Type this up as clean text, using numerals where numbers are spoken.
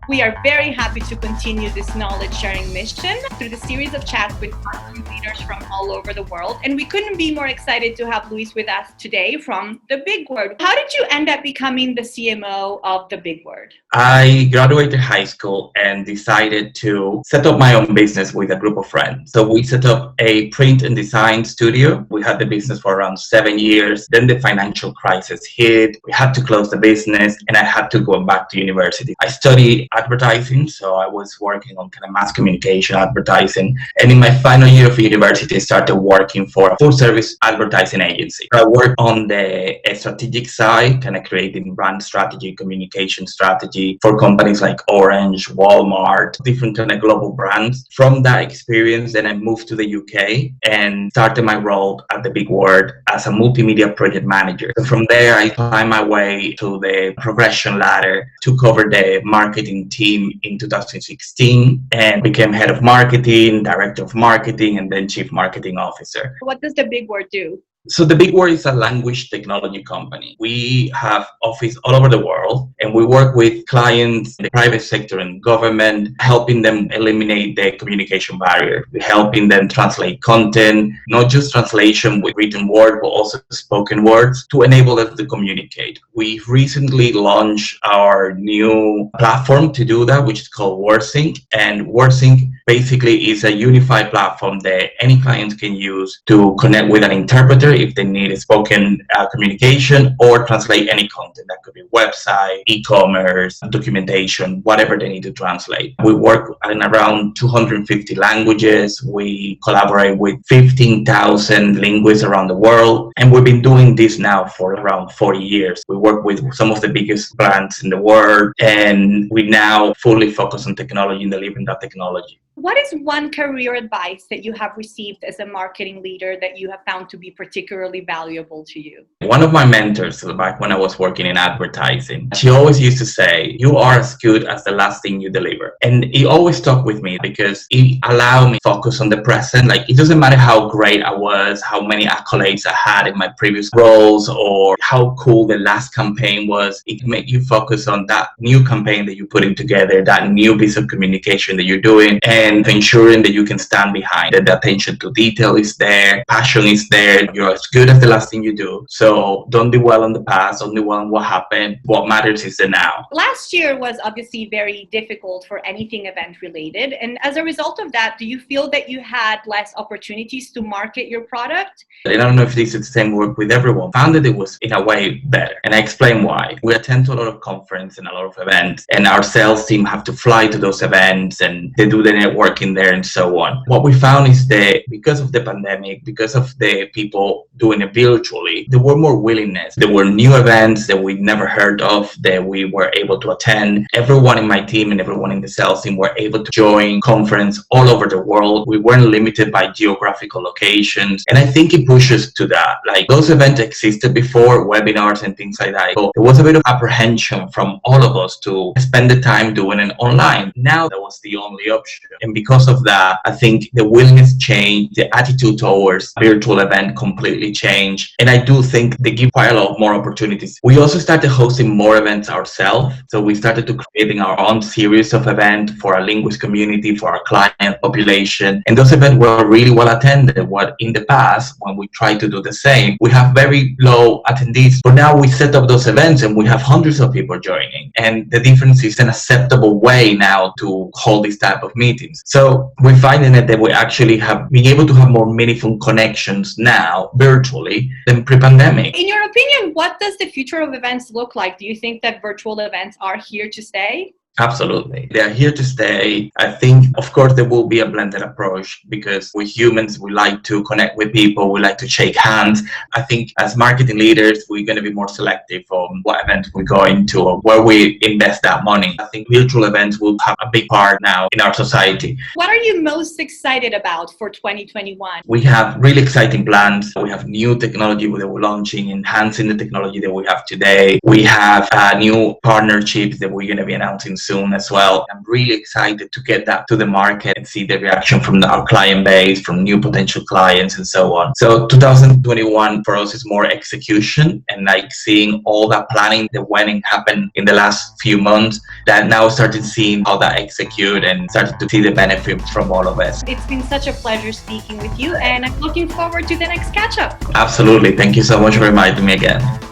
We are very happy to continue this knowledge sharing mission through the series of chats with marketing leaders from all over the world. And we couldn't be more excited to have Luis with us today from The Big Word. How did you end up becoming the CMO of The Big Word? I graduated high school and decided to set up my own business with a group of friends. So we set up a print and design studio. We had the business for around 7 years. Then the financial crisis hit. We had to close the business and I had to go back to university. I studied advertising, so I was working on kind of mass communication advertising. And in my final year of university, I started working for a full service advertising agency. I worked on the strategic side, kind of creating brand strategy, communication strategy for companies like Orange, Walmart, different kind of global brands. From that experience, then I moved to the UK and started my role at The Big Word as a multimedia project manager. So from there, I climbed my way to the progression ladder, took over the marketing team in 2016 and became head of marketing, director of marketing, and then chief marketing officer. What does The Big Word do? So The Big Word is a language technology company. We have office all over the world and we work with clients in the private sector and government, helping them eliminate the communication barrier. We're helping them translate content, not just translation with written word, but also spoken words to enable them to communicate. We recently launched our new platform to do that, which is called WordSync. And WordSync basically is a unified platform that any client can use to connect with an interpreter if they need a spoken communication or translate any content. That could be website, e-commerce, documentation, whatever they need to translate. We work in around 250 languages. We collaborate with 15,000 linguists around the world. And we've been doing this now for around 40 years. We work with some of the biggest brands in the world, and we now fully focus on technology and delivering that technology. What is one career advice that you have received as a marketing leader that you have found to be particularly valuable to you? One of my mentors back when I was working in advertising, she always used to say, you are as good as the last thing you deliver. And it always stuck with me because it allowed me to focus on the present. Like, it doesn't matter how great I was, how many accolades I had in my previous roles, or how cool the last campaign was. It can make you focus on that new campaign that you're putting together, that new piece of communication that you're doing, and ensuring that you can stand behind it. The attention to detail is there, passion is there. You're as good as the last thing you do. So don't dwell on the past, don't dwell on what happened. What matters is the now. Last year was obviously very difficult for anything event related. And as a result of that, do you feel that you had less opportunities to market your product? I don't know if this is the same work with everyone. Found that it was in a way better. And I explain why. We attend to a lot of conferences and a lot of events, and our sales team have to fly to those events and they do the networking there and so on. What we found is that because of the pandemic, because of the people doing it virtually, there were more willingness. There were new events that we never heard of that we were able to attend. Everyone in my team and everyone in the sales team were able to join conference all over the world. We weren't limited by geographical locations. And I think it pushes to that. Like, those events existed before, webinars and things like that. So there was a bit of apprehension from all of us to spend the time doing it online. Now that was the only option. And because of that, I think the willingness changed, the attitude towards virtual event completely changed. And I do think they give quite a lot more opportunities. We also started hosting more events ourselves. So we started to creating our own series of events for our linguist community, for our client population. And those events were really well attended. What in the past, when we tried to do the same, we have very low attendees. But now we set up those events and we have hundreds of people joining. And the difference is an acceptable way now to hold this type of meetings. So we're finding that we actually have been able to have more meaningful connections now virtually than pre-pandemic. In your opinion, what does the future of events look like? Do you think that virtual events are here to stay? Absolutely. They are here to stay. I think, of course, there will be a blended approach because we humans, we like to connect with people. We like to shake hands. I think as marketing leaders, we're going to be more selective on what events we go into or where we invest that money. I think virtual events will have a big part now in our society. What are you most excited about for 2021? We have really exciting plans. We have new technology that we're launching, enhancing the technology that we have today. We have new partnerships that we're going to be announcing soon as well. I'm really excited to get that to the market and see the reaction from our client base, from new potential clients and so on. So 2021 for us is more execution and like seeing all that planning, the wedding happened in the last few months, that now started seeing how that execute and started to see the benefits from all of it. It's been such a pleasure speaking with you, and I'm looking forward to the next catch up. Absolutely. Thank you so much for inviting me again.